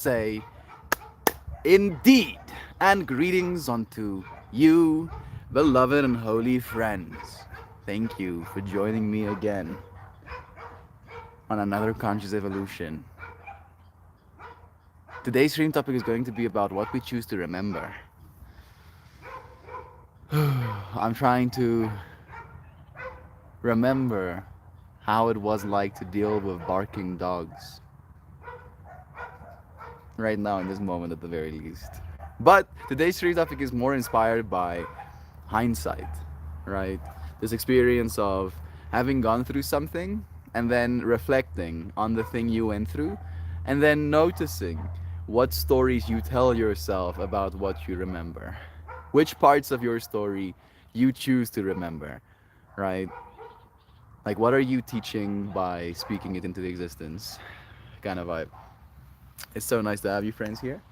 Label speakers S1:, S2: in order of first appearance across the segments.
S1: say indeed, and greetings unto you, beloved and holy friends. Thank you for joining me again on another conscious evolution. Today's stream topic is going to be about what we choose to remember. I'm trying to remember how it was like to deal with barking dogs right now in this moment at the very least. But today's stream topic is more inspired by hindsight, right? This experience of having gone through something and then reflecting on the thing you went through and then noticing what stories you tell yourself about what you remember. Which parts of your story you choose to remember, right? Like, what are you teaching by speaking it into the existence? Kind of vibe. It's so nice to have you friends here.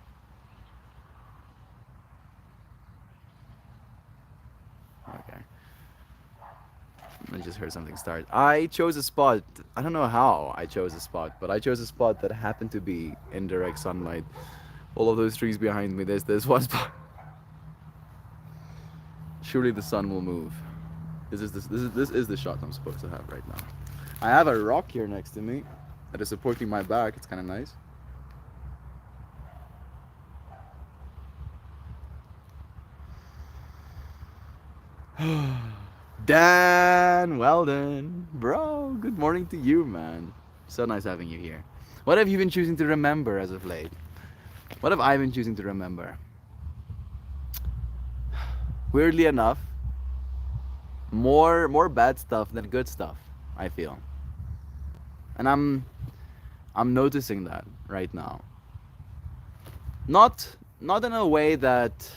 S1: Okay. I just heard something start. I chose a spot. I don't know how I chose a spot, but I chose a spot that happened to be in direct sunlight. All of those trees behind me, there's this one spot. Surely the sun will move. This is the shot I'm supposed to have right now. I have a rock here next to me that is supporting my back. It's kind of nice. Dan Weldon, bro, good morning to you, man. So nice having you here. What have you been choosing to remember as of late? What have I been choosing to remember? Weirdly enough, more bad stuff than good stuff, I feel. And I'm noticing that right now. Not in a way that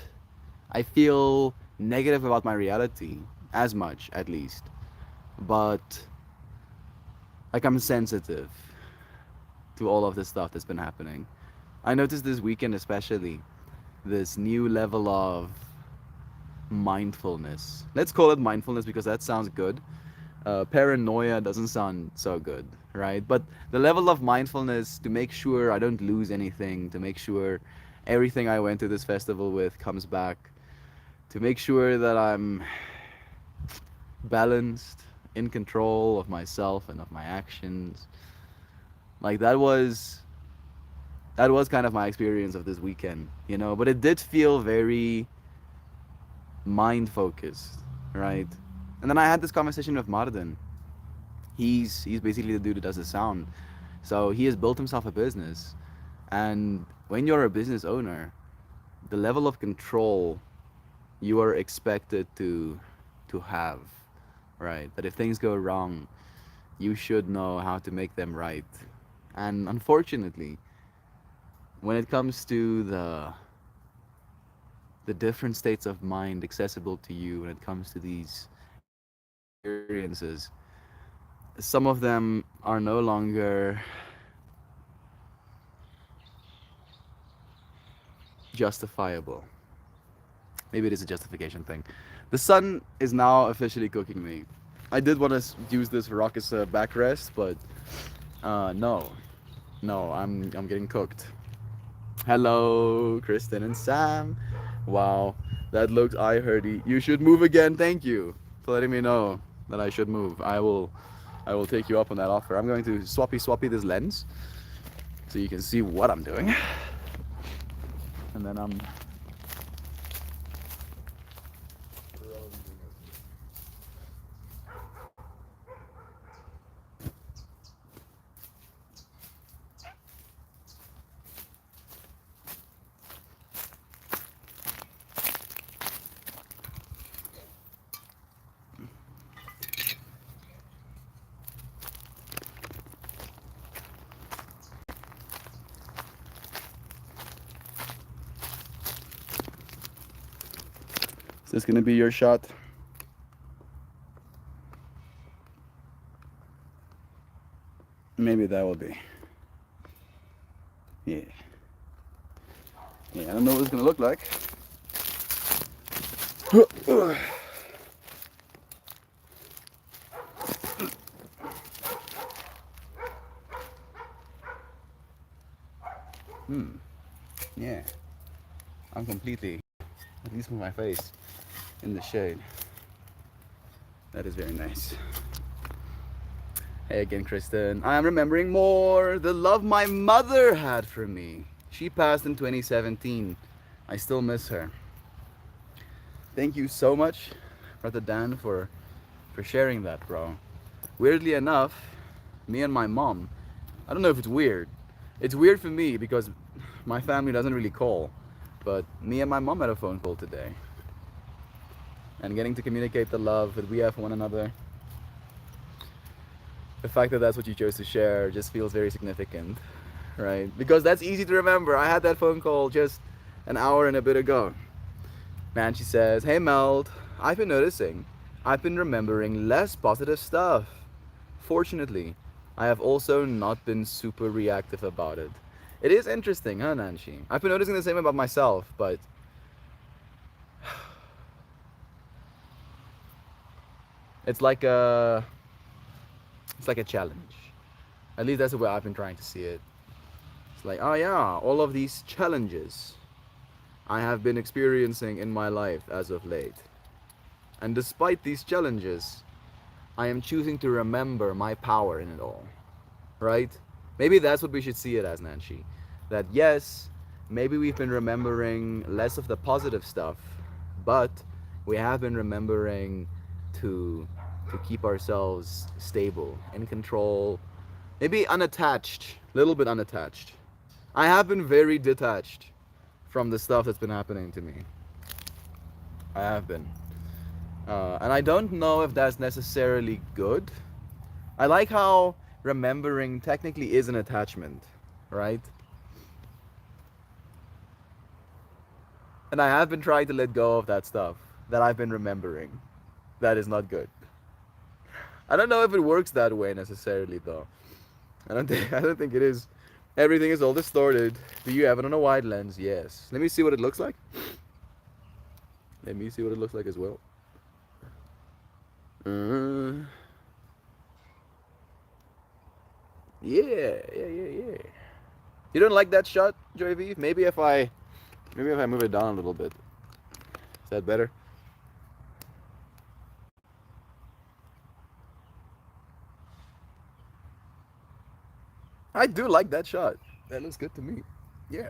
S1: I feel negative about my reality as much at least, but like I'm sensitive to all of this stuff that's been happening. I noticed this weekend especially this new level of mindfulness. Let's call it mindfulness because that sounds good. Paranoia doesn't sound so good, right? But the level of mindfulness to make sure I don't lose anything, to make sure everything I went to this festival with comes back, to make sure that I'm balanced, in control of myself and of my actions. Like that was kind of my experience of this weekend, but it did feel very mind focused, right? And then I had this conversation with Martin. He's basically the dude who does the sound. So he has built himself a business. And when you're a business owner, the level of control you are expected to have, right? That if things go wrong, you should know how to make them right. And unfortunately, when it comes to the different states of mind accessible to you when it comes to these experiences, some of them are no longer justifiable. Maybe it is a justification thing. The sun is now officially cooking me. I did want to use this rock as a backrest, but no, no, I'm getting cooked. Hello, Kristen and Sam. Wow, that looks eye hurty. You should move again. Thank you for letting me know that I should move. I will take you up on that offer. I'm going to swappy this lens so you can see what I'm doing, and then I'm. Is this gonna be your shot? Maybe that will be. Yeah. Yeah, I don't know what it's gonna look like. Yeah, I'm completely, at least with my face, in the shade. That is very nice. Hey again, Kristen. I am remembering more the love my mother had for me. She passed in 2017. I still miss her. Thank you so much, Brother Dan, for sharing that, bro. Weirdly enough, me and my mom, I don't know if it's weird. It's weird for me because my family doesn't really call, but me and my mom had a phone call today. And getting to communicate the love that we have for one another, the fact that that's what you chose to share just feels very significant, right? Because that's easy to remember. I had that phone call just an hour and a bit ago. Man, she says, "Hey Meld, I've been noticing, I've been remembering less positive stuff. Fortunately, I have also not been super reactive about it." It is interesting, huh, Nancy? I've been noticing the same about myself, but it's like a it's like a challenge. At least that's the way I've been trying to see it. It's like, oh yeah, all of these challenges I have been experiencing in my life as of late. And despite these challenges, I am choosing to remember my power in it all. Right? Maybe that's what we should see it as, Nancy. That yes, maybe we've been remembering less of the positive stuff, but we have been remembering to to keep ourselves stable, in control, maybe unattached, a little bit unattached. I have been very detached from the stuff that's been happening to me. I have been. And I don't know if that's necessarily good. I like how remembering technically is an attachment, right? And I have been trying to let go of that stuff that I've been remembering. That is not good. I don't know if it works that way necessarily though. I don't think it is. Everything is all distorted. Do you have it on a wide lens? Yes. Let me see what it looks like. Let me see what it looks like as well. Uh, yeah. You don't like that shot, Joy V? Maybe if I move it down a little bit. Is that better? I do like that shot. That looks good to me. Yeah.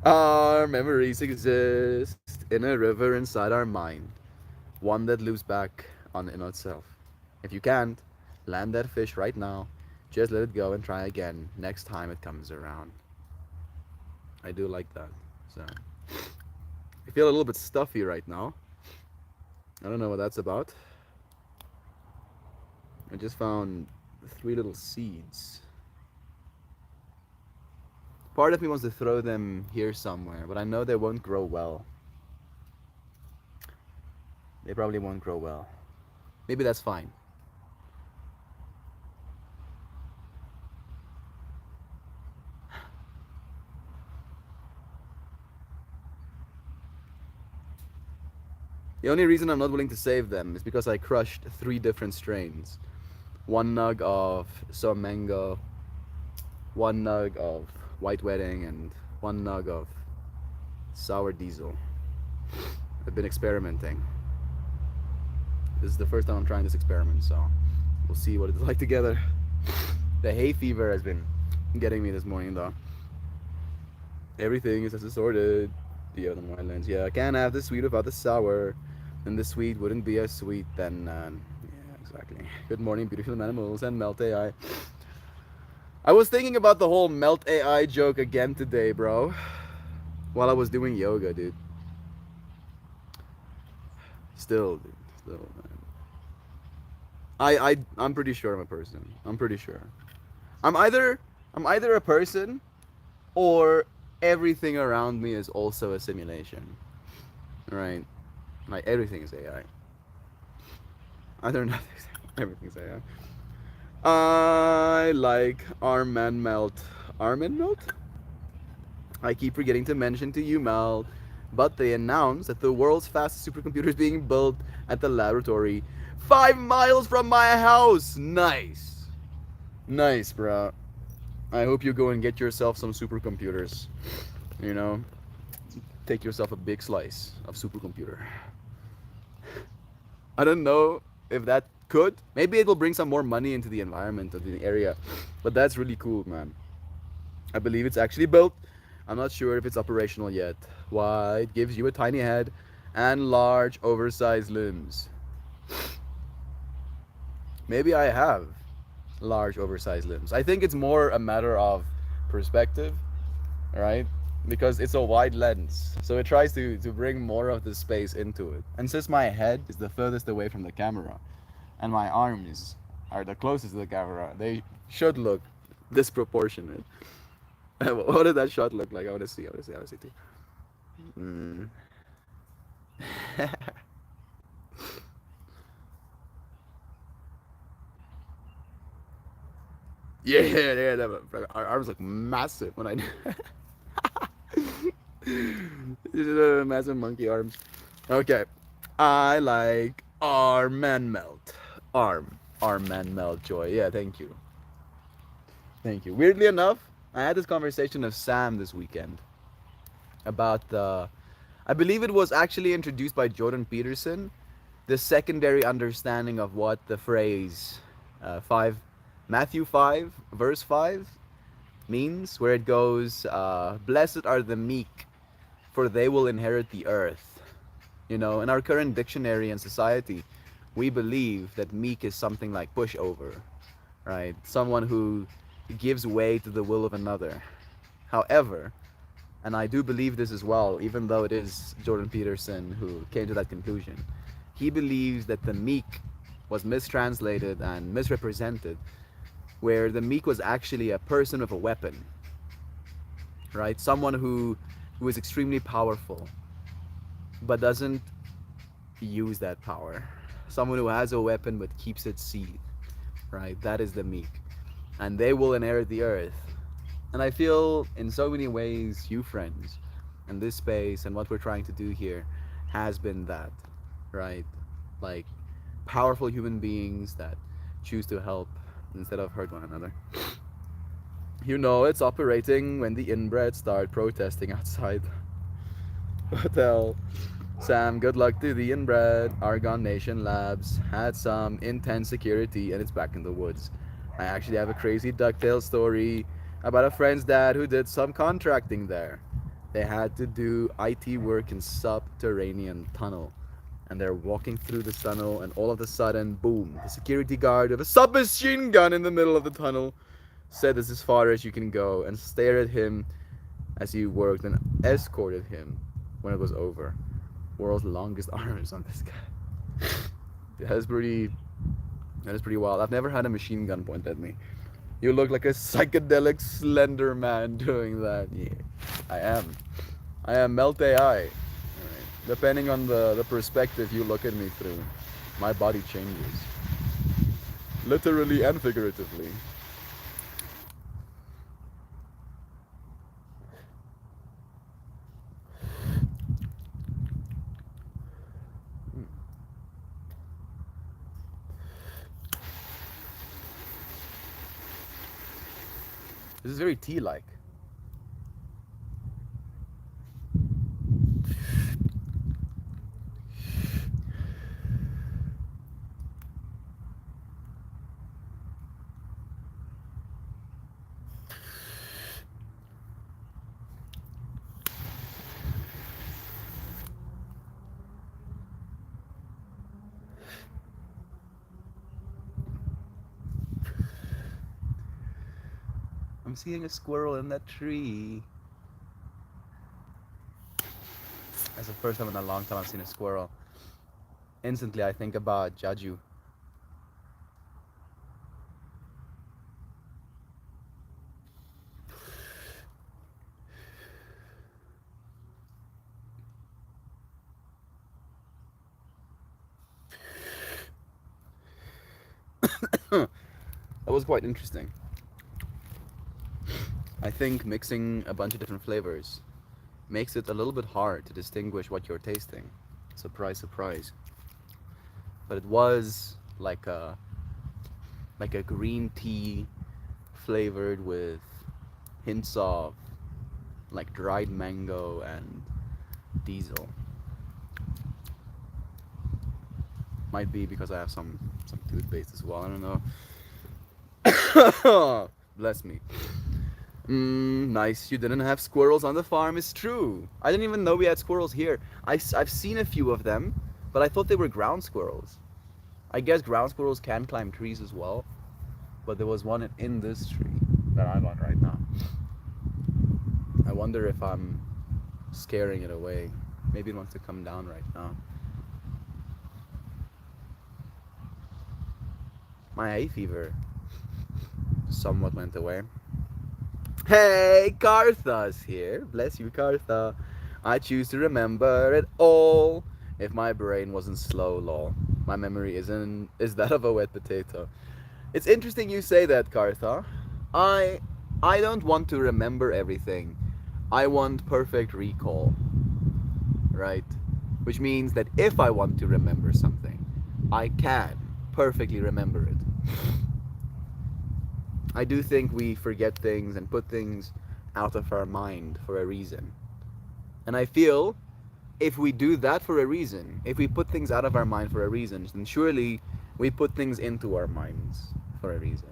S1: Our memories exist in a river inside our mind, one that loops back on in itself. If you can't land that fish right now, just let it go and try again next time it comes around. I do like that. So I feel a little bit stuffy right now. I don't know what that's about. I just found 3 little seeds. Part of me wants to throw them here somewhere, but I know they won't grow well. They probably won't grow well. Maybe that's fine. The only reason I'm not willing to save them is because I crushed 3 different strains. One nug of some mango, one nug of white wedding, and one nug of sour diesel. I've been experimenting. This is the first time I'm trying this experiment, so we'll see what it's like together. The hay fever has been getting me this morning though. Everything is as assorted. The other wine lens. Yeah, I can't have the sweet without the sour. And the sweet wouldn't be as sweet then. Yeah, exactly. Good morning, beautiful animals and Melt AI. I was thinking about the whole Melt AI joke again today, bro. While I was doing yoga, dude. Still, dude. Still, man. I'm pretty sure I'm a person. I'm pretty sure. I'm either a person or everything around me is also a simulation. Right? Like everything is AI. I don't know. Everything's AI. I like Armin Melt. Armin Melt? I keep forgetting to mention to you, Mel, but they announced that the world's fastest supercomputer is being built at the laboratory 5 miles from my house. Nice. Nice, bro. I hope you go and get yourself some supercomputers. You know, take yourself a big slice of supercomputer. I don't know if that could. Maybe it'll bring some more money into the environment of the area. But that's really cool, man. I believe it's actually built. I'm not sure if it's operational yet. Why? It gives you a tiny head and large, oversized limbs. Maybe I have large, oversized limbs. I think it's more a matter of perspective, right? Because it's a wide lens. So it tries to bring more of the space into it. And since my head is the furthest away from the camera and my arms are the closest to the camera, they should look disproportionate. What did that shot look like? I want to see. I want to see. I want to see too. Mm. Yeah, yeah, that, our arms look massive when I massive monkey arms. Okay, I like arm man melt. Arm man melt joy. Yeah, thank you, thank you. Weirdly enough, I had this conversation with Sam this weekend about the. I believe it was actually introduced by Jordan Peterson. The secondary understanding of what the phrase five, Matthew 5 verse 5 means, where it goes, "Blessed are the meek, for they will inherit the earth." You know, in our current dictionary and society, we believe that meek is something like pushover, right? Someone who gives way to the will of another. However, and I do believe this as well, even though it is Jordan Peterson who came to that conclusion, he believes that the meek was mistranslated and misrepresented, where the meek was actually a person with a weapon, right? Someone who is extremely powerful but doesn't use that power. Someone who has a weapon but keeps it sealed, right? That is the meek. And they will inherit the earth. And I feel in so many ways, you friends, and this space and what we're trying to do here has been that, right? Like powerful human beings that choose to help instead of hurt one another. You know, it's operating when the inbred start protesting outside hotel. Sam, good luck to the inbred. Argon Nation Labs had some intense security and it's back in the woods. I actually have a crazy DuckTales story about a friend's dad who did some contracting there. They had to do IT work in subterranean tunnel. And they're walking through the tunnel and all of a sudden, boom, the security guard with a submachine gun in the middle of the tunnel said this is as far as you can go and stared at him as he worked and escorted him when it was over. World's longest arms on this guy. That is pretty. That is pretty wild. I've never had a machine gun pointed at me. You look like a psychedelic slender man doing that. Yeah, I am. I am Melt AI. Alright. Depending on the perspective you look at me through, my body changes. Literally and figuratively. This is very tea-like. I'm seeing a squirrel in that tree. That's the first time in a long time I've seen a squirrel. Instantly, I think about Jaju. That was quite interesting. I think mixing a bunch of different flavors makes it a little bit hard to distinguish what you're tasting. Surprise, surprise. But it was like a green tea flavored with hints of like dried mango and diesel. Might be because I have some toothpaste as well. I don't know. Bless me. Nice. You didn't have squirrels on the farm. It's true. I didn't even know we had squirrels here. I've seen a few of them, but I thought they were ground squirrels. I guess ground squirrels can climb trees as well, but there was one in this tree that I'm on right now. I wonder if I'm scaring it away. Maybe it wants to come down right now. My hay fever somewhat went away. Hey, Kartha's here. Bless you, Kartha. I choose to remember it all. If my brain wasn't slow, lol. My memory is that of a wet potato. It's interesting you say that, Kartha. I I don't want to remember everything. I want perfect recall, right? Which means that if I want to remember something, I can perfectly remember it. I do think we forget things and put things out of our mind for a reason. And I feel if we do that for a reason, if we put things out of our mind for a reason, then surely we put things into our minds for a reason.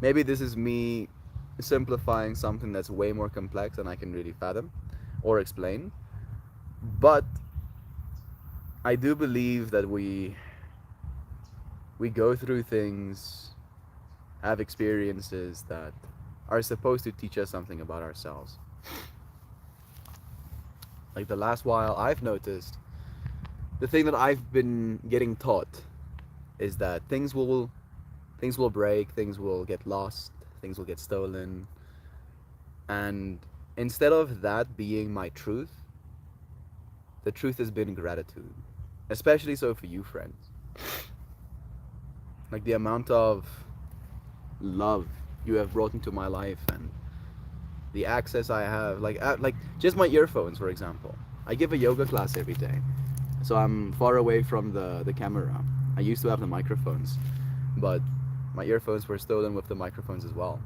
S1: Maybe this is me simplifying something that's way more complex than I can really fathom or explain. But I do believe that we go through things, have experiences that are supposed to teach us something about ourselves. Like the last while I've noticed, the thing that I've been getting taught is that things will break, things will get lost, things will get stolen. And instead of that being my truth, the truth has been gratitude. Especially so for you friends. Like the amount of love you have brought into my life and the access I have, like just my earphones, for example. I give a yoga class every day, so I'm far away from the camera. I used to have the microphones, but my earphones were stolen with the microphones as well.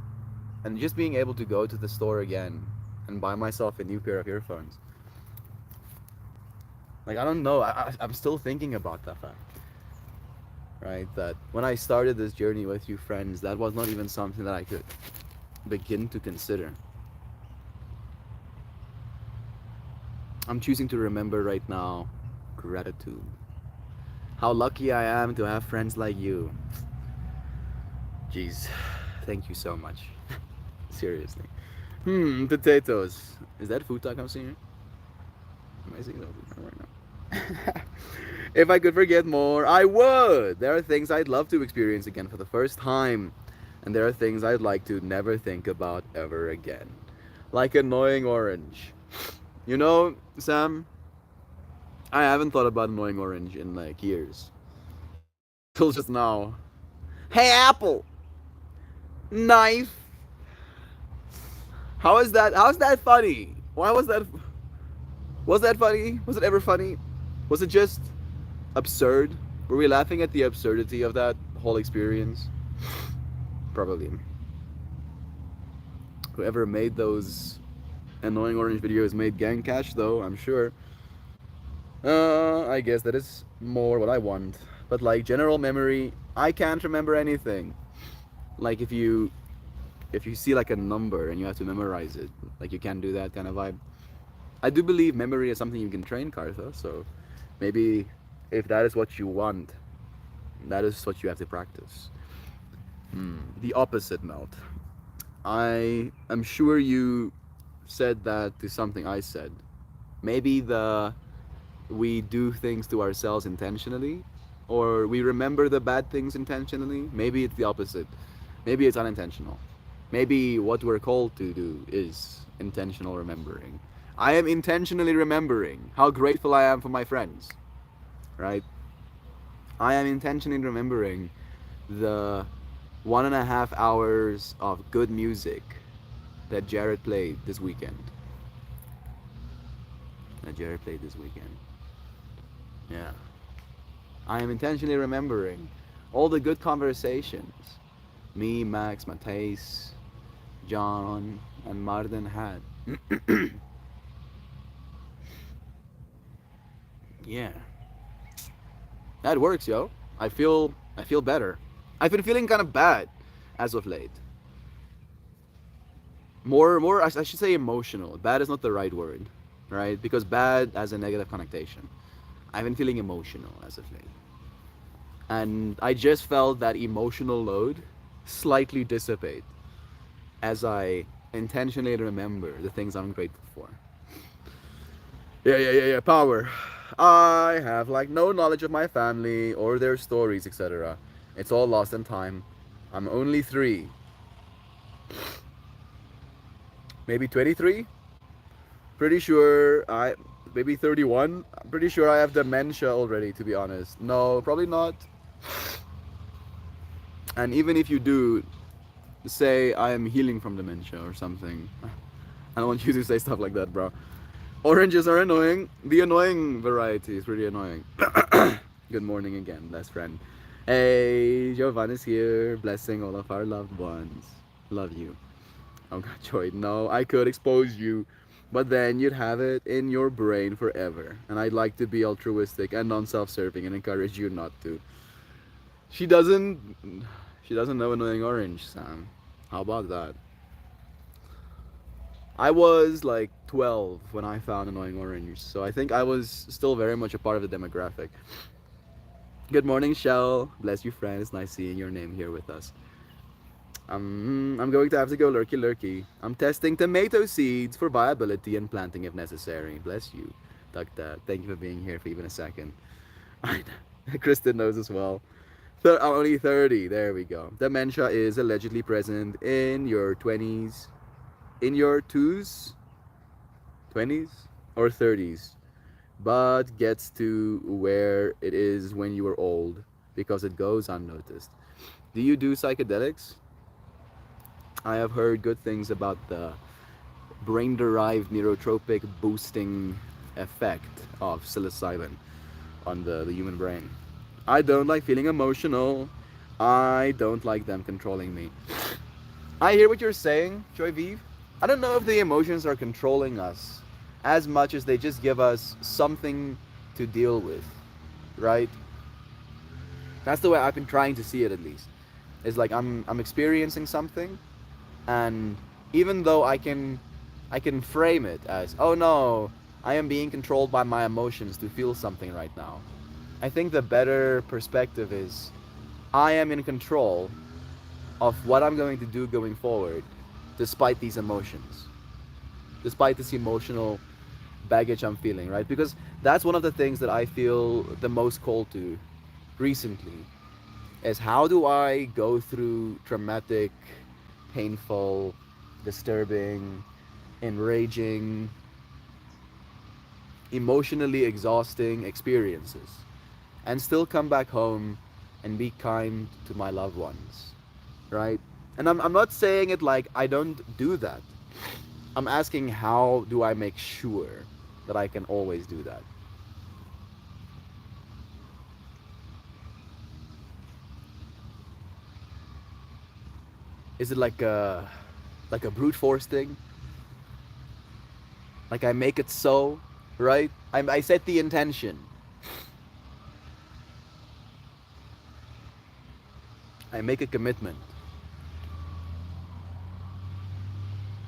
S1: And just being able to go to the store again and buy myself a new pair of earphones. Like I don't know, I'm still thinking about that fact. Right, that when I started this journey with you friends, that was not even something that I could begin to consider. I'm choosing to remember right now gratitude. How lucky I am to have friends like you. Jeez, thank you so much. Seriously. Potatoes. Is that food talk I'm seeing? Am I seeing that food talk right now? If I could forget more, I would. There are things I'd love to experience again for the first time, and there are things I'd like to never think about ever again. Like annoying orange. You know, Sam, I haven't thought about annoying orange in like years. Till just now. Hey, Apple! Knife! How is that? How's that funny? Why was that? Was that funny? Was it ever funny? Was it just absurd? Were we laughing at the absurdity of that whole experience? Probably. Whoever made those annoying orange videos made gang cash, though, I'm sure. I guess that is more what I want. But like general memory, I can't remember anything. Like if you see like a number and you have to memorize it, like you can't do that kind of vibe. I do believe memory is something you can train, Kartha, so maybe if that is what you want, that is what you have to practice. The opposite note. I am sure you said that to something I said. Maybe we do things to ourselves intentionally, or we remember the bad things intentionally. Maybe it's the opposite. Maybe it's unintentional. Maybe what we're called to do is intentional remembering. I am intentionally remembering how grateful I am for my friends, right? I am intentionally remembering the 1.5 hours of good music that Jared played this weekend. Yeah. I am intentionally remembering all the good conversations. Me, Max, Matthijs, John and Martin had. Yeah, that works, yo. I feel better. I've been feeling kind of bad as of late. More I should say emotional. Bad is not the right word, right? Because bad has a negative connotation. I've been feeling emotional as of late. And I just felt that emotional load slightly dissipate as I intentionally remember the things I'm grateful for. Yeah. Power. I have like no knowledge of my family or their stories, etc. It's all lost in time. I'm only 3, maybe 23. Pretty sure I maybe 31. I'm pretty sure I have dementia already, to be honest. No, probably not. And even if you do, say I am healing from dementia or something. I don't want you to say stuff like that, bro. Oranges are annoying. The annoying variety is pretty annoying. Good morning again, best friend. Hey, Jovan is here, blessing all of our loved ones. Love you. Oh god, Joy, no, I could expose you, but then you'd have it in your brain forever. And I'd like to be altruistic and non-self-serving and encourage you not to. She doesn't. She doesn't know annoying orange, Sam. How about that? I was like 12 when I found Annoying Orange, so I think I was still very much a part of the demographic. Good morning, Shell. Bless you, friend. It's nice seeing your name here with us. I'm going to have to go lurky lurky. I'm testing tomato seeds for viability and planting if necessary. Bless you, Dr. Thank you for being here for even a second. Kristen knows as well. I'm only 30. There we go. Dementia is allegedly present in your 20s, in your 2s, 20s, or 30s, but gets to where it is when you are old because it goes unnoticed. Do you do psychedelics? I have heard good things about the brain derived neurotropic boosting effect of psilocybin on the human brain. I don't like feeling emotional. I don't like them controlling me. I hear what you're saying, Joy Vive. I don't know if the emotions are controlling us as much as they just give us something to deal with, right? That's the way I've been trying to see it at least. It's like I'm experiencing something, and even though I can frame it as, oh no, I am being controlled by my emotions to feel something right now. I think the better perspective is I am in control of what I'm going to do going forward despite these emotions. Despite this emotional baggage I'm feeling, right? Because that's one of the things that I feel the most called to recently is how do I go through traumatic, painful, disturbing, enraging, emotionally exhausting experiences and still come back home and be kind to my loved ones, right? And I'm not saying it like I don't do that. I'm asking how do I make sure that I can always do that? Is it like a brute force thing? Like I make it so, right? I set the intention. I make a commitment.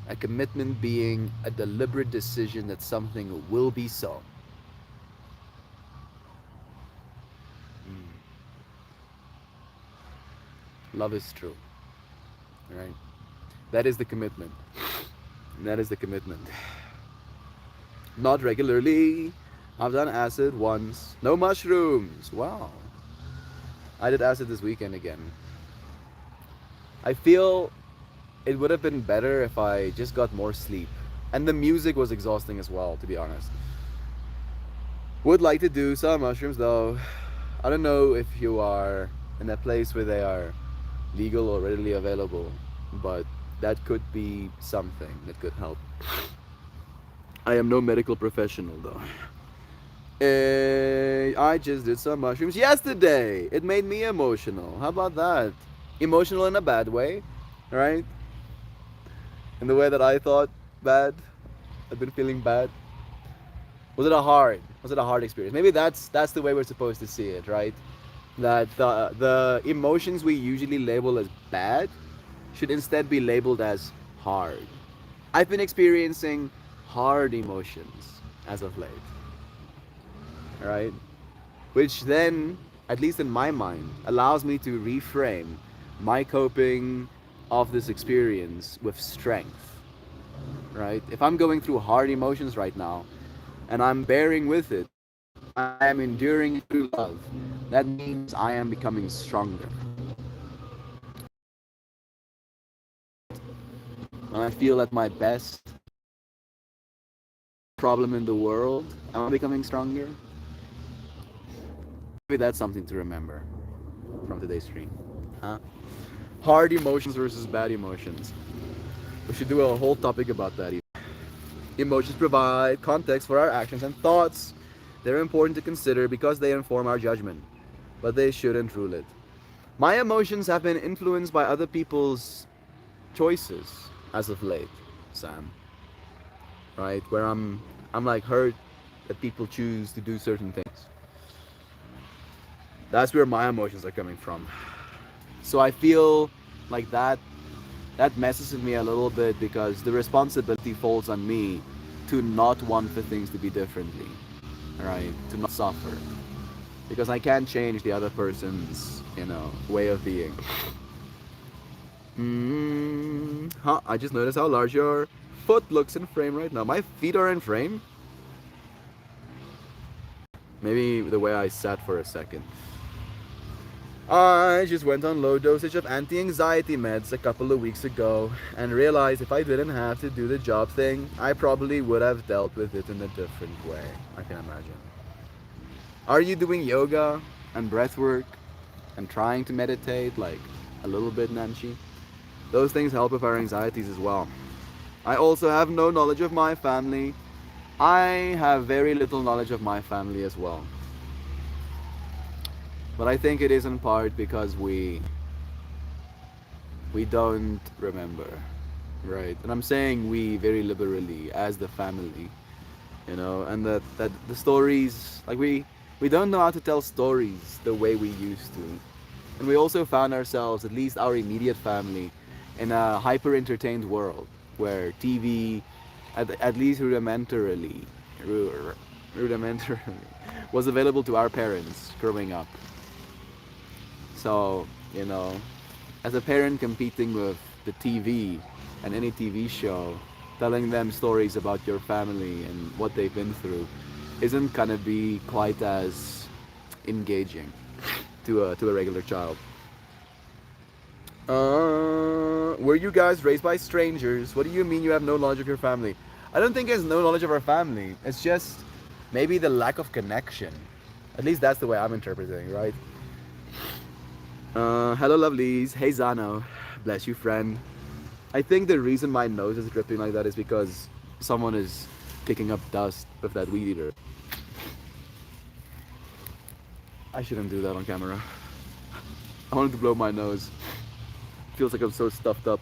S1: A commitment being a deliberate decision that something will be so. Love is true, right? That is the commitment. That is the commitment. Not regularly. I've done acid once. No mushrooms. Wow. I did acid this weekend again. I feel it would have been better if I just got more sleep. And the music was exhausting as well, to be honest. Would like to do some mushrooms though. I don't know if you are in a place where they are legal or readily available, but that could be something that could help. I am no medical professional though. I just did some mushrooms yesterday. It made me emotional. How about that? Emotional in a bad way, right? in the way that I thought bad. I've been feeling bad. Was it a hard experience? Maybe that's the way we're supposed to see it, right? That the emotions we usually label as bad should instead be labeled as hard. I've been experiencing hard emotions as of late, right? Which then, at least in my mind, allows me to reframe my coping of this experience with strength, right? If I'm going through hard emotions right now and I'm bearing with it, I am enduring it through love, that means I am becoming stronger. When I feel at my best, problem in the world, am I becoming stronger? Maybe that's something to remember from today's stream. Huh? Hard emotions versus bad emotions. We should do a whole topic about that. Emotions provide context for our actions and thoughts. They're important to consider because they inform our judgment, but they shouldn't rule it. My emotions have been influenced by other people's choices as of late, Sam. Right? Where I'm like hurt that people choose to do certain things. That's where my emotions are coming from. So I feel like that messes with me a little bit because the responsibility falls on me to not want for things to be differently, right? To not suffer, because I can't change the other person's, way of being. Huh, I just noticed how large your foot looks in frame right now. My feet are in frame. Maybe the way I sat for a second. I just went on low dosage of anti-anxiety meds a couple of weeks ago and realized if I didn't have to do the job thing, I probably would have dealt with it in a different way. I can imagine. Are you doing yoga and breath work and trying to meditate like a little bit, Nancy? Those things help with our anxieties as well. I also have no knowledge of my family. I have very little knowledge of my family as well. But I think it is in part because we don't remember, right? And I'm saying we very liberally as the family, and that the stories, like we don't know how to tell stories the way we used to. And we also found ourselves, at least our immediate family, in a hyper entertained world where TV, at least rudimentarily, was available to our parents growing up. So, as a parent competing with the TV and any TV show, telling them stories about your family and what they've been through isn't gonna be quite as engaging to a regular child. Were you guys raised by strangers? What do you mean you have no knowledge of your family? I don't think it's no knowledge of our family. It's just maybe the lack of connection. At least that's the way I'm interpreting, right? Hello, lovelies. Hey, Zano. Bless you, friend. I think the reason my nose is dripping like that is because someone is kicking up dust with that weed eater. I shouldn't do that on camera. I wanted to blow my nose. Feels like I'm so stuffed up.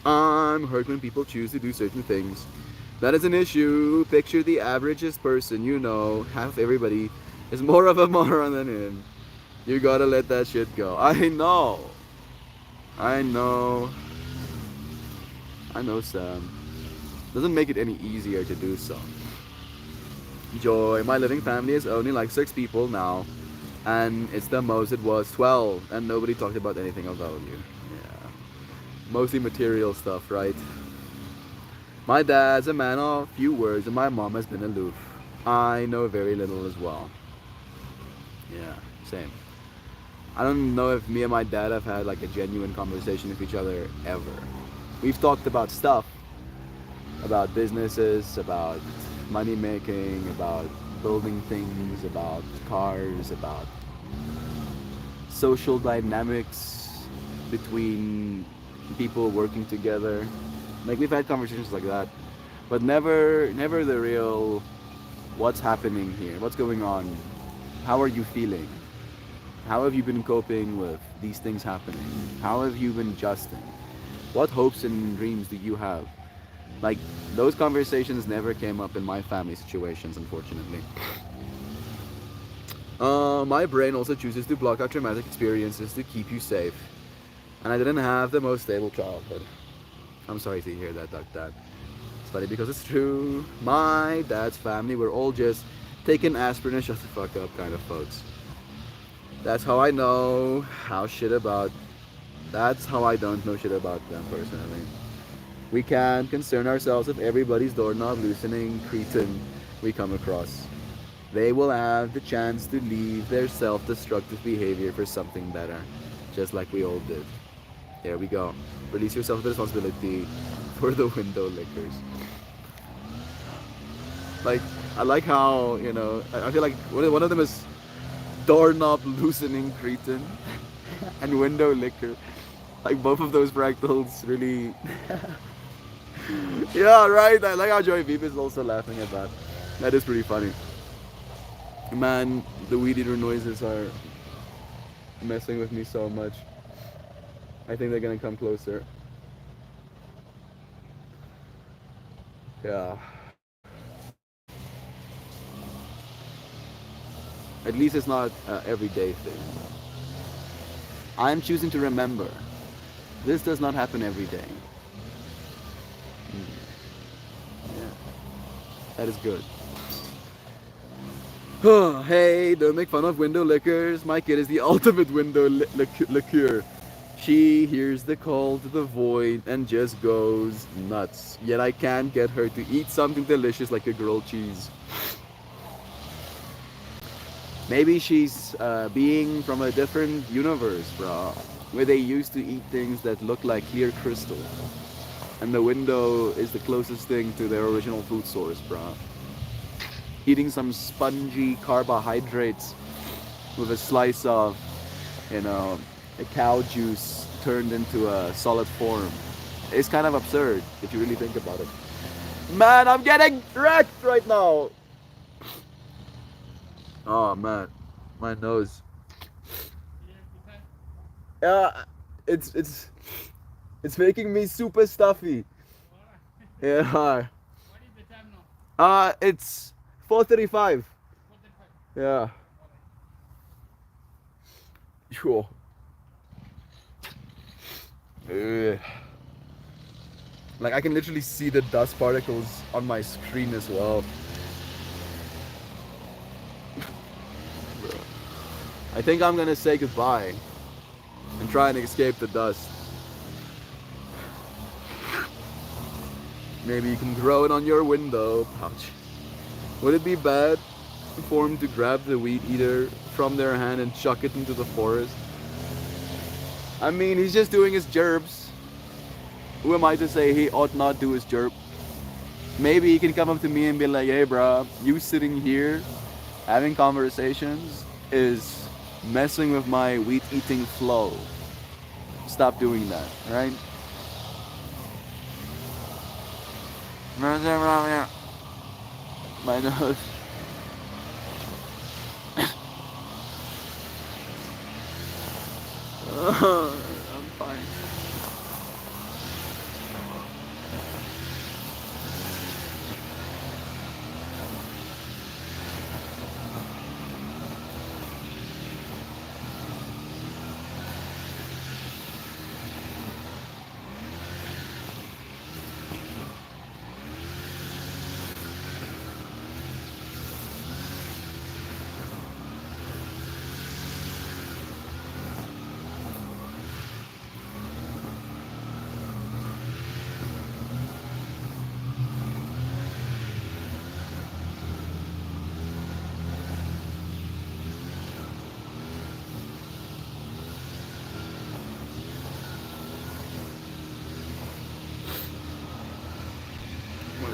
S1: I'm hurt when people choose to do certain things. That is an issue. Picture the averagest person half everybody is more of a moron than him. You gotta let that shit go. I know, Sam. Doesn't make it any easier to do so. Joy, my living family is only like 6 people now, and it's the most it was 12, and nobody talked about anything of value. Yeah, mostly material stuff, right? My dad's a man of few words, and my mom has been aloof. I know very little as well. Yeah, same. I don't know if me and my dad have had like a genuine conversation with each other ever. We've talked about stuff, about businesses, about money making, about building things, about cars, about social dynamics between people working together. Like we've had conversations like that, but never the real what's happening here, what's going on, how are you feeling, how have you been coping with these things happening, how have you been adjusting. What hopes and dreams do you have? Like, those conversations never came up in my family situations, unfortunately. My brain also chooses to block out traumatic experiences to keep you safe. And I didn't have the most stable childhood. I'm sorry to hear that, Dad. It's funny because it's true. My dad's family were all just taking aspirin and shut the fuck up kind of folks. That's how I know how shit about. That's how I don't know shit about them personally. We can't concern ourselves with everybody's doorknob loosening cretin we come across. They will have the chance to leave their self destructive behavior for something better, just like we all did. There we go. Release yourself of the responsibility for the window lickers. Like, I like how, I feel like one of them is doorknob loosening cretin and window licker. Like, both of those fractals really. Yeah, right? I like how Joey Beef is also laughing at that. That is pretty funny. Man, the weed eater noises are messing with me so much. I think they're gonna come closer. Yeah. At least it's not an everyday thing. I'm choosing to remember. This does not happen every day. Yeah. That is good. Hey, don't make fun of window lickers. My kid is the ultimate window licker. She hears the call to the void and just goes nuts. Yet I can't get her to eat something delicious like a grilled cheese. Maybe she's being from a different universe, bro, where they used to eat things that look like clear crystal. And the window is the closest thing to their original food source, bro. Eating some spongy carbohydrates with a slice of, a cow juice turned into a solid form. It's kind of absurd if you really think about it. Man, I'm getting wrecked right now. Oh man, my nose. Yeah, it's making me super stuffy. Yeah. It's 4:35. Yeah. Sure. Like I can literally see the dust particles on my screen as well. I think I'm gonna say goodbye and try and escape the dust. Maybe you can grow it on your window pouch. Would it be bad for him to grab the weed eater from their hand and chuck it into the forest? I mean, he's just doing his gerbs. Who am I to say he ought not do his gerb? Maybe he can come up to me and be like, hey bro, you sitting here having conversations is messing with my wheat eating flow. Stop doing that, right? My nose. I'm fine.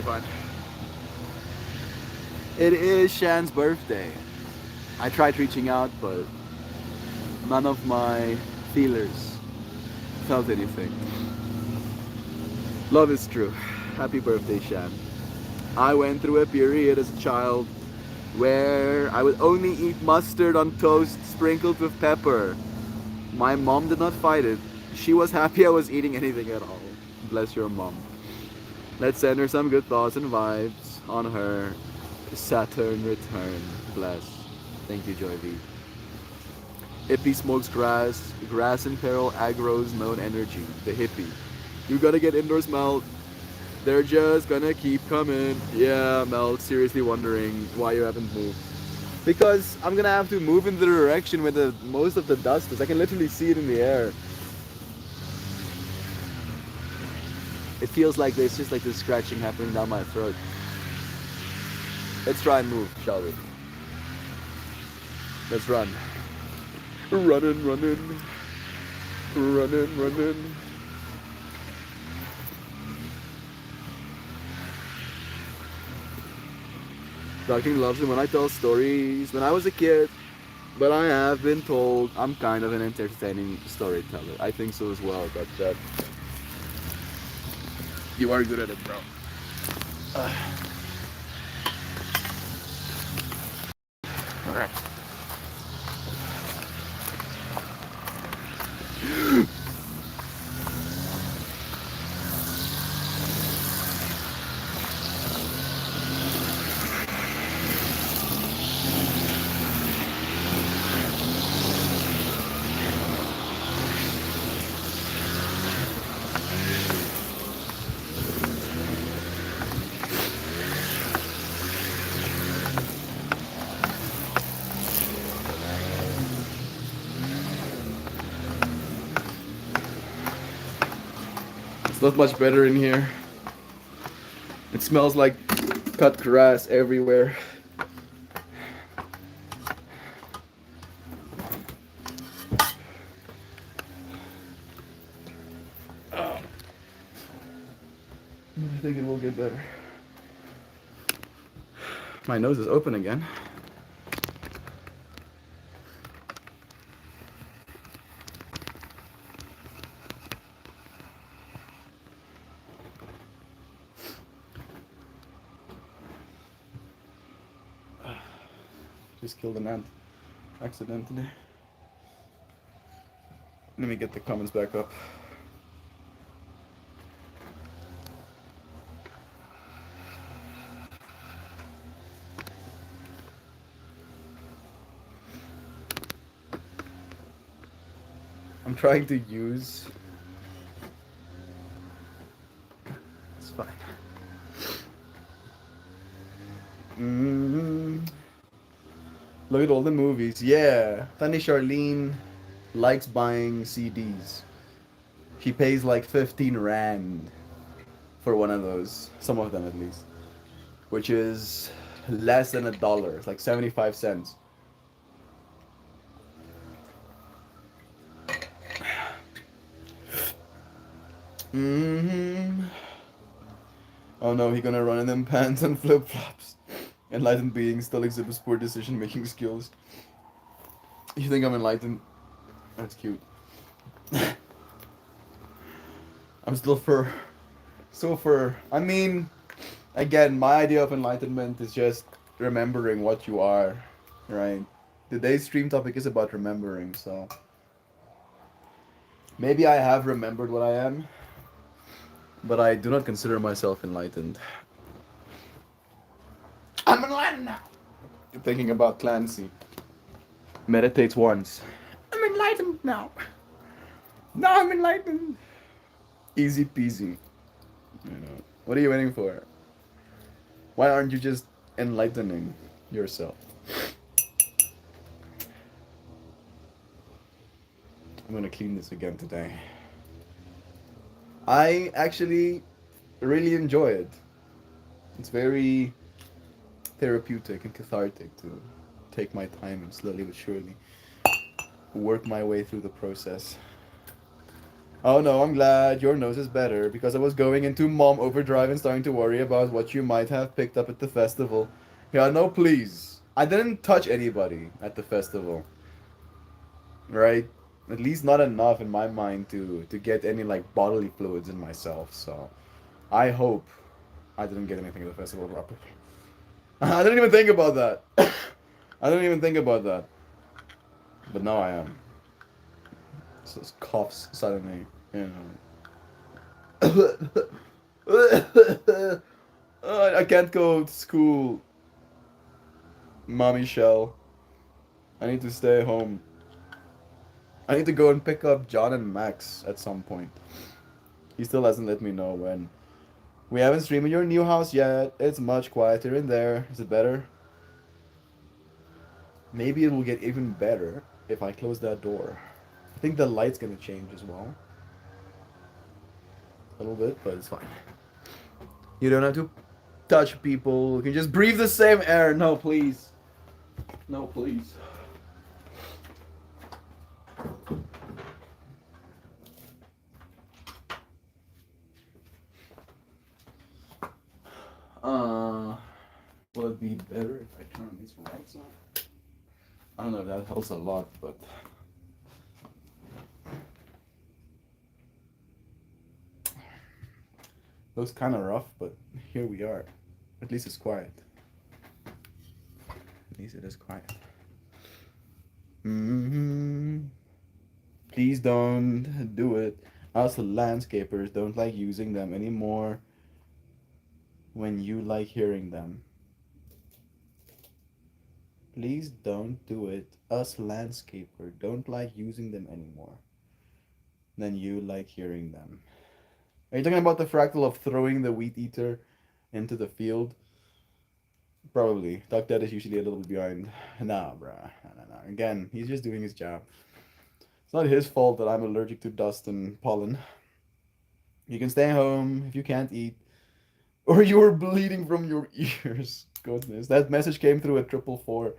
S1: Fine. It is Shan's birthday. I tried reaching out, but none of my feelers felt anything. Love is true. Happy birthday, Shan. I went through a period as a child where I would only eat mustard on toast sprinkled with pepper. My mom did not fight it. She was happy I was eating anything at all. Bless your mom. Let's send her some good thoughts and vibes on her Saturn return. Bless. Thank you, Joy V. Hippie smokes grass. Grass in peril aggro's known energy. The hippie. You gotta get indoors, Mel. They're just gonna keep coming. Yeah, Mel, seriously wondering why you haven't moved. Because I'm gonna have to move in the direction where the most of the dust is. I can literally see it in the air. It feels like there's just like this scratching happening down my throat. Let's try and move, shall we? Let's run. Running, running. Running, running. Darking loves it when I tell stories when I was a kid, but I have been told I'm kind of an entertaining storyteller. I think so as well, but you are good at it, bro. Alright. It's not much better in here. It smells like cut grass everywhere. I think it will get better. My nose is open again. Just killed an ant accidentally. Let me get the comments back up. I'm trying to use... It's fine. Look at all the movies. Yeah. Tani Charlene likes buying CDs. She pays like 15 Rand for one of those. Some of them at least. Which is less than $1. It's like 75 cents. Oh no, he gonna run in them pants and flip-flops. Enlightened beings still exhibits poor decision-making skills. You think I'm enlightened? That's cute. I'm still I mean, again, my idea of enlightenment is just remembering what you are, right? Today's stream topic is about remembering, so maybe I have remembered what I am, but I do not consider myself enlightened. I'm enlightened now. You're thinking about Clancy. Meditates once. I'm enlightened now. Now I'm enlightened. Easy peasy. You know. What are you waiting for? Why aren't you just enlightening yourself? I'm gonna clean this again today. I actually really enjoy it. It's very therapeutic and cathartic to take my time and slowly but surely work my way through the process. Oh no, I'm glad your nose is better because I was going into mom overdrive and starting to worry about what you might have picked up at the festival. Yeah, no, please. I didn't touch anybody at the festival. Right? At least not enough in my mind to get any like bodily fluids in myself. So I hope I didn't get anything at the festival properly. I didn't even think about that. I didn't even think about that. But now I am. coughs suddenly. You know. I can't go to school, mommy shell. I need to stay home. I need to go and pick up John and Max at some point. He still hasn't let me know when. We haven't streamed in your new house yet. It's much quieter in there. Is it better? Maybe it will get even better if I close that door. I think the light's gonna change as well. A little bit, but it's fine. You don't have to touch people. You can just breathe the same air. No, please. No, please. Will it be better if I turn these lights on? I don't know if that helps a lot, but looks kind of rough, but here we are. At least it's quiet. At least it is quiet. Please don't do it. Us landscapers don't like using them anymore when you like hearing them. Please don't do it. Us landscaper don't like using them anymore than you like hearing them. Are you talking about the fractal of throwing the wheat eater into the field? Probably. Duck Dad is usually a little bit behind. Nah, bruh. Nah. Again, he's just doing his job. It's not his fault that I'm allergic to dust and pollen. You can stay home if you can't eat. Or you're bleeding from your ears. Goodness. That message came through at 444.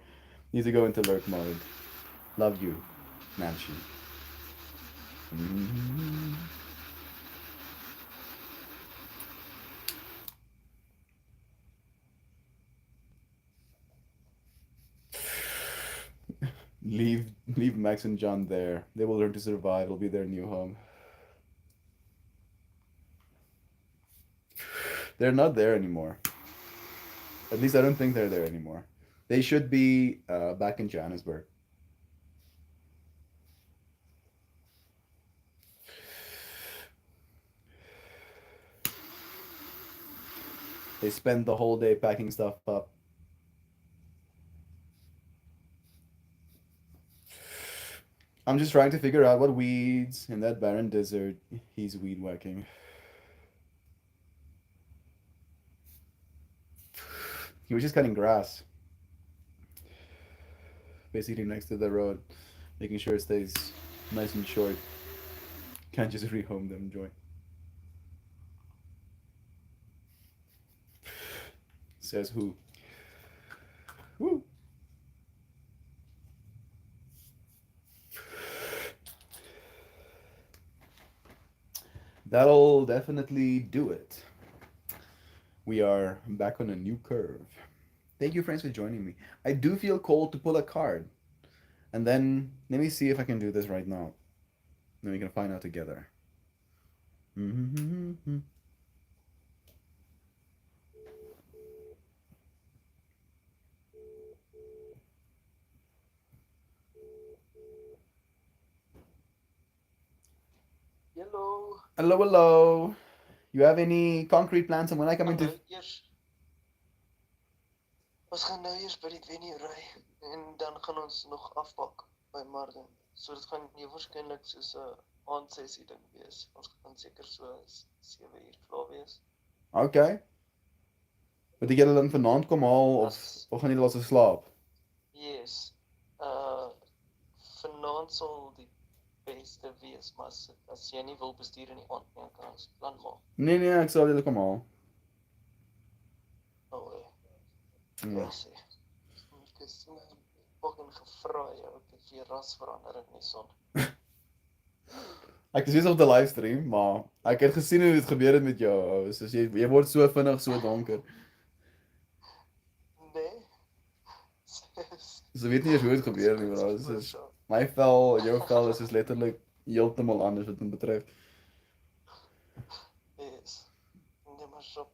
S1: Need to go into alert mode. Love you, Nancy. Leave Max and John there. They will learn to survive. It'll be their new home. They're not there anymore. At least I don't think they're there anymore. They should be back in Johannesburg. They spent the whole day packing stuff up. I'm just trying to figure out what weeds in that barren desert he's weed whacking. He was just cutting grass. Basically next to the road, making sure it stays nice and short. Can't just rehome them, Joy. Says who? Woo! That'll definitely do it. We are back on a new curve. Thank you, friends, for joining me. I do feel cold to pull a card. And then, let me see if I can do this right now. Then we can find out together.
S2: Hello.
S1: Hello. You have any concrete plans? And when I come into...
S2: Ons gaan nou eers by die venue ry en dan gaan ons nog afpak by Martin. So dit gaan nie waarskynlik soos 'n aandsessie ding wees. Ons gaan seker so 7 uur klaar wees.
S1: Okay. Moet julle dan vanaand kom haal of gaan julle also slaap?
S2: Yes. Vanaand sal die beste wees, maar as jy nie wil bestuur in die aand nie, kan ons plan maak.
S1: Nee, ek sal julle kom haal.
S2: Ja, sê. Ek is fucking gevra jou dat jy ras verander in die son.
S1: Ek is besig op die livestream, maar ek het gesien hoe dit gebeur het met jou. Soos jy word so vinnig so donker.
S2: Nee.
S1: So weet nie eens hoe dit gebeur nie, bro. Soos my vel en jou vel is letterlik heeltemal anders wat dit betref.
S2: Yes. Nee, maar shop.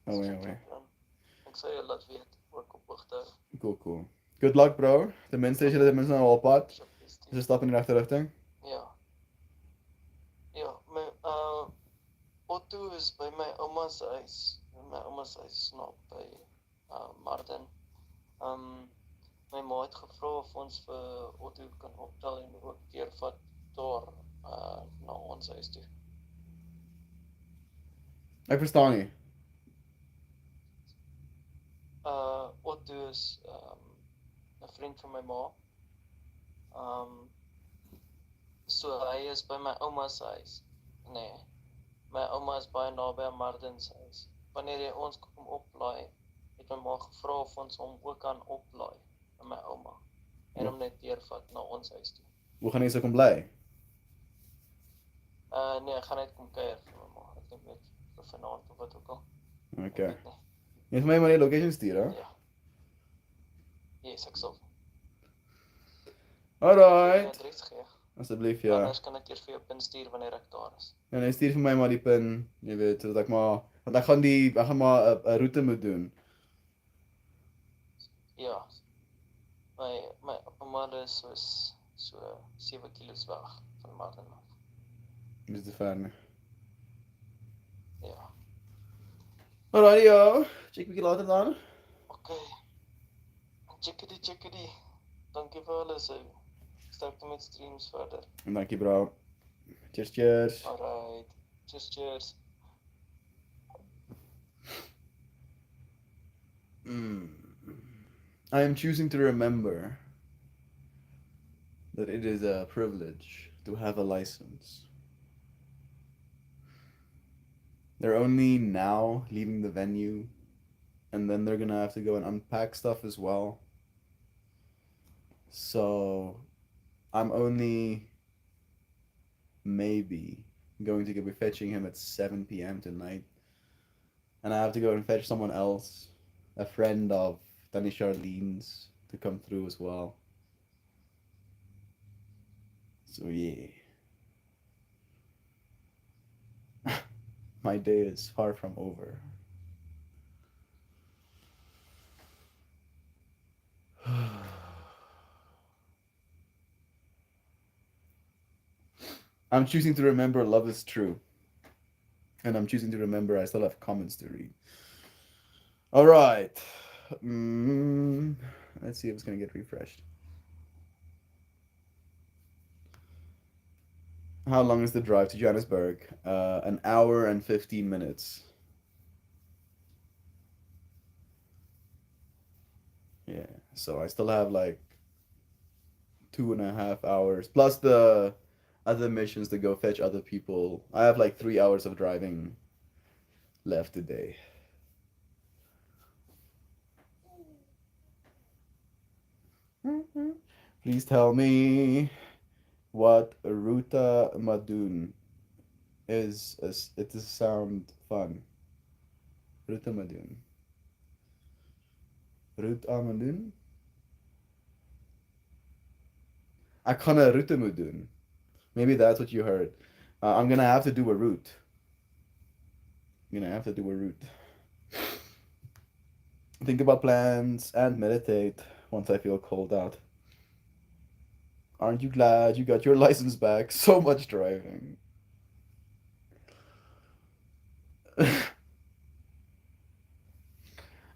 S1: Okay.
S2: Ek sal jou laat weet ook op hoogte.
S1: Cool. Good luck, bro. Ten minste is jy ten minste nou al op pad. Is 'n stap in die regte rigting?
S2: Ja. Otto is by my ouma's huis. My ouma's huis is naby Martin. My ma het gevra of ons vir Otto kan optel en ook deurvat daar na ons huis toe.
S1: Ek verstaan nie.
S2: Otto is 'n vriend van my ma. So hy is by my ouma's huis. Nee, my ouma is baie naby aan Martin's huis. Wanneer jy ons kom oplaai, het my ma gevra of ons hom ook kan oplaai by my ouma en hom net deurvat na ons huis toe.
S1: Hoe gaan jy so kom bly?
S2: Nee, ek gaan net kom kuier vir my ma. Ek dink net vir vanaand of wat ook al.
S1: Okay.
S2: Ek weet nie.
S1: Jy het vir my maar die location stuur, hè?
S2: Ja. Yes, ek sal.
S1: Alright.
S2: Adres gee.
S1: Asseblief, ja.
S2: Anders kan ek eers vir jou pin stuur wanneer ek daar is.
S1: Ja, nee, stuur vir my maar die pin, jy weet, sodat ek maar want ek gaan maar 'n roete moet doen.
S2: Ja. My ouma is so 7 kilos weg van Martin af.
S1: Dis te ver, nee.
S2: Ja.
S1: Alrighty, yo. Check bietjie later dan.
S2: Okay. Chickadee. Dankie vir alles. Sterkte met streams verder.
S1: En dankie, bro. Cheers.
S2: Alright. Cheers.
S1: I am choosing to remember that it is a privilege to have a license. They're only now leaving the venue, and then they're gonna have to go and unpack stuff as well. So I'm only maybe going to go be fetching him at 7 p.m. tonight. And I have to go and fetch someone else, a friend of Danny Charlene's, to come through as well. So yeah. My day is far from over. I'm choosing to remember love is true. And I'm choosing to remember I still have comments to read. All right. Let's see if it's going to get refreshed. How long is the drive to Johannesburg? 1 hour and 15 minutes. Yeah, so I still have like 2.5 hours plus the other missions to go fetch other people. I have like 3 hours of driving left today. Please tell me what Ruta Madun is. It does sound fun. Ruta Madun. Ruta Madun? Ek gaan 'n roete moet doen. Maybe that's what you heard. I'm gonna have to do a route. Think about plans and meditate once I feel cold out. Aren't you glad you got your license back? So much driving.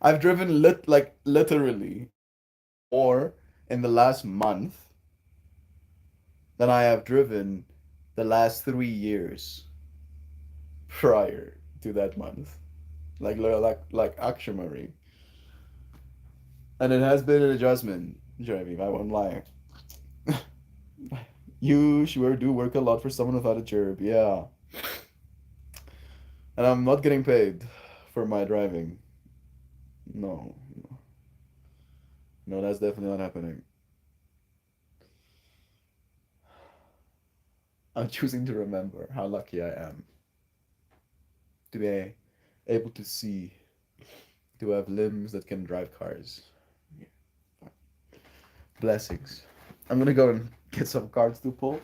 S1: I've driven literally more in the last month than I have driven the last 3 years prior to that month. Like actually. And it has been an adjustment, driving, I won't lie. You sure do work a lot for someone without a job, yeah. And I'm not getting paid for my driving. No, that's definitely not happening. I'm choosing to remember how lucky I am to be able to see, to have limbs that can drive cars. Blessings. I'm gonna go and get some cards to pull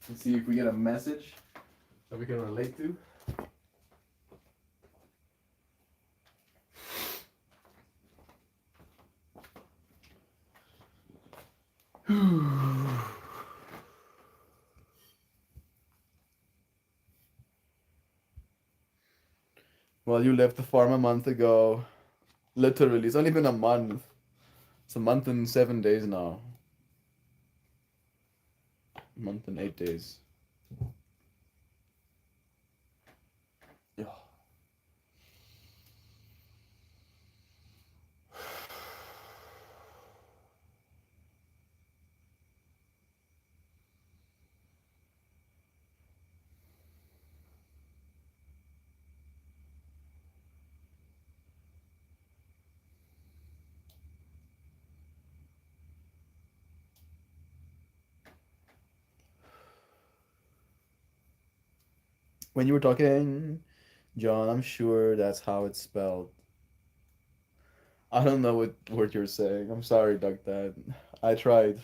S1: and see if we get a message that we can relate to. Well, you left the farm a month ago. Literally, it's only been a month. It's a month and 7 days now. A month and 8 days. Yeah. When you were talking, John, I'm sure that's how it's spelled. I don't know what word you're saying. I'm sorry, Doug Dad. I tried.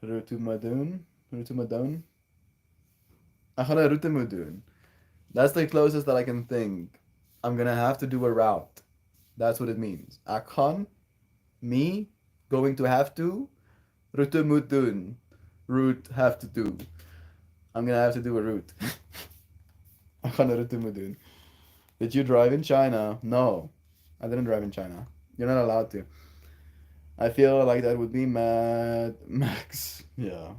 S1: Rutumadun? Rutumadun? Achana Rutumudun. That's the closest that I can think. I'm gonna have to do a route. That's what it means. Akhan, me, going to have to, Rutumudun. Route, have to do. I'm gonna have to do a route. Achana Rutumudun. Did you drive in China? No, I didn't drive in China. You're not allowed to. I feel like that would be Mad Max. Yeah.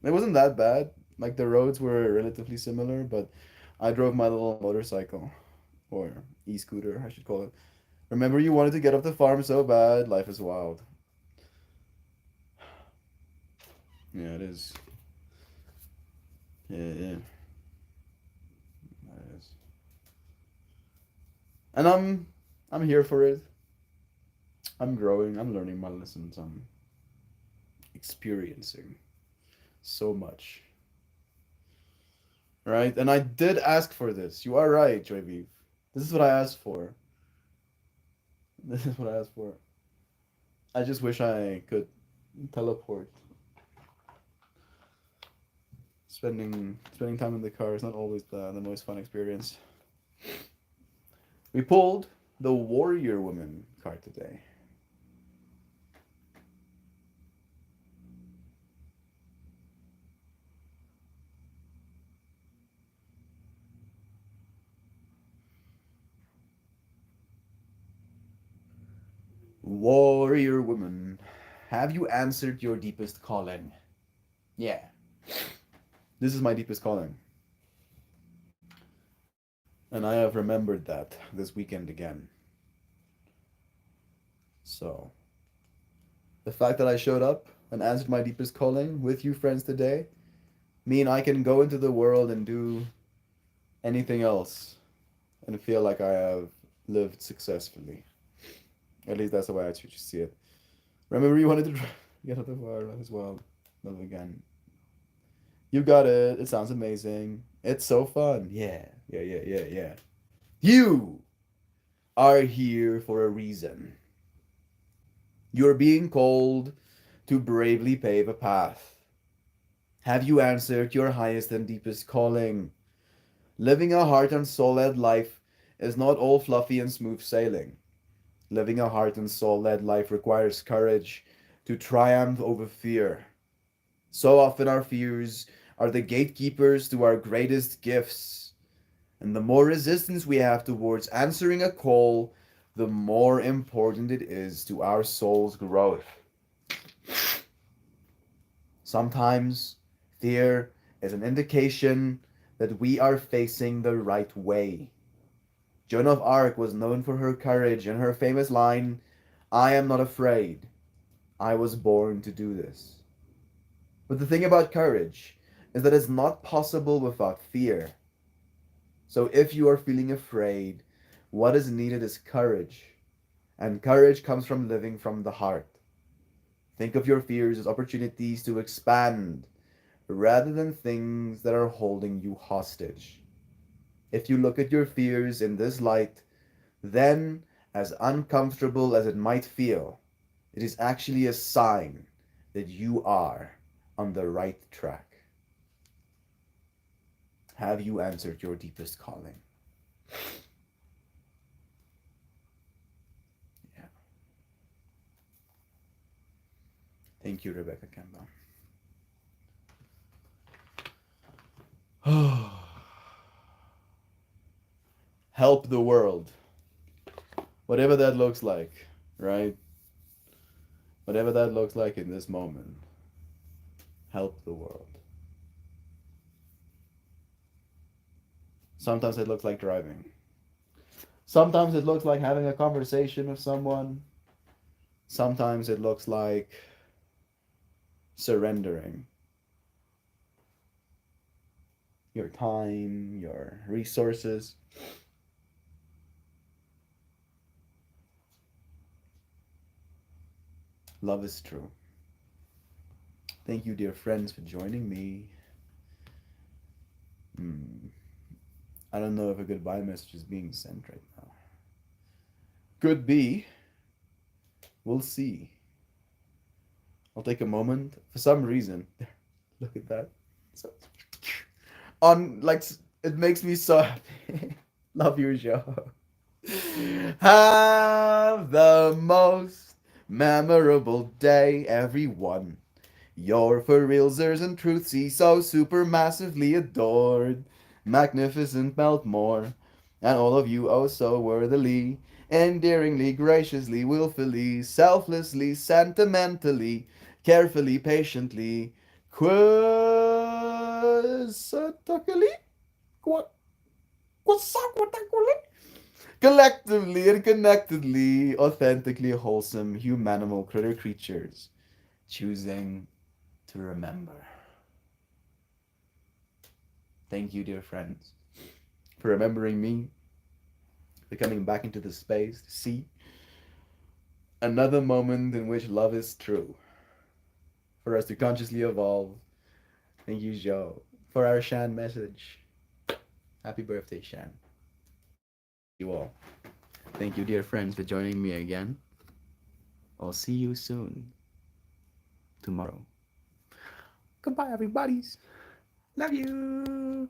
S1: It wasn't that bad. Like the roads were relatively similar, but I drove my little motorcycle or e-scooter, I should call it. Remember you wanted to get off the farm so bad. Life is wild. Yeah, it is. Yeah, yeah. It is. And I'm here for it. I'm growing. I'm learning my lessons. I'm experiencing so much. Right? And I did ask for this. You are right, JV. This is what I asked for. This is what I asked for. I just wish I could teleport. Spending time in the car is not always the most fun experience. We pulled the Warrior Woman card today. Warrior Woman, have you answered your deepest calling? Yeah. This is my deepest calling. And I have remembered that this weekend again. So, the fact that I showed up and answered my deepest calling with you friends today mean I can go into the world and do anything else and feel like I have lived successfully. At least that's the way I choose to see it. Remember you wanted to get out the fire as well. Love again. You got it. It sounds amazing. It's so fun. Yeah. Yeah, yeah, yeah, yeah. You are here for a reason. You're being called to bravely pave a path. Have you answered your highest and deepest calling? Living a heart and soul led life is not all fluffy and smooth sailing. Living a heart and soul led life requires courage to triumph over fear. So often, our fears are the gatekeepers to our greatest gifts. And the more resistance we have towards answering a call, the more important it is to our soul's growth. Sometimes, fear is an indication that we are facing the right way. Joan of Arc was known for her courage and her famous line, "I am not afraid. I was born to do this." But the thing about courage is that it's not possible without fear. So if you are feeling afraid, what is needed is courage. And courage comes from living from the heart. Think of your fears as opportunities to expand rather than things that are holding you hostage. If you look at your fears in this light, then, as uncomfortable as it might feel, it is actually a sign that you are on the right track. Have you answered your deepest calling? Yeah. Thank you, Rebecca Campbell. help the world. Whatever that looks like, right? Whatever that looks like in this moment, help the world. Sometimes it looks like driving. Sometimes it looks like having a conversation with someone. Sometimes it looks like surrendering your time, your resources. Love is true. Thank you, dear friends, for joining me. I don't know if a goodbye message is being sent right now. Could be. We'll see. I'll take a moment. For some reason, look at that. So, on like it makes me so happy. Love your show. Have the most memorable day, everyone. You're for realsers and truthsy, so super massively adored. Magnificent Meltmore, and all of you oh so worthily, endearingly, graciously, willfully, selflessly, sentimentally, carefully, patiently, quizzitically, quizzitically, collectively and connectedly, authentically wholesome, humanimal critter creatures, choosing to remember. Thank you, dear friends, for remembering me, for coming back into the space to see another moment in which love is true, for us to consciously evolve. Thank you, Joe, for our Shan message. Happy birthday, Shan. You all. Thank you, dear friends, for joining me again. I'll see you soon. Tomorrow. Goodbye, everybody's. Love you.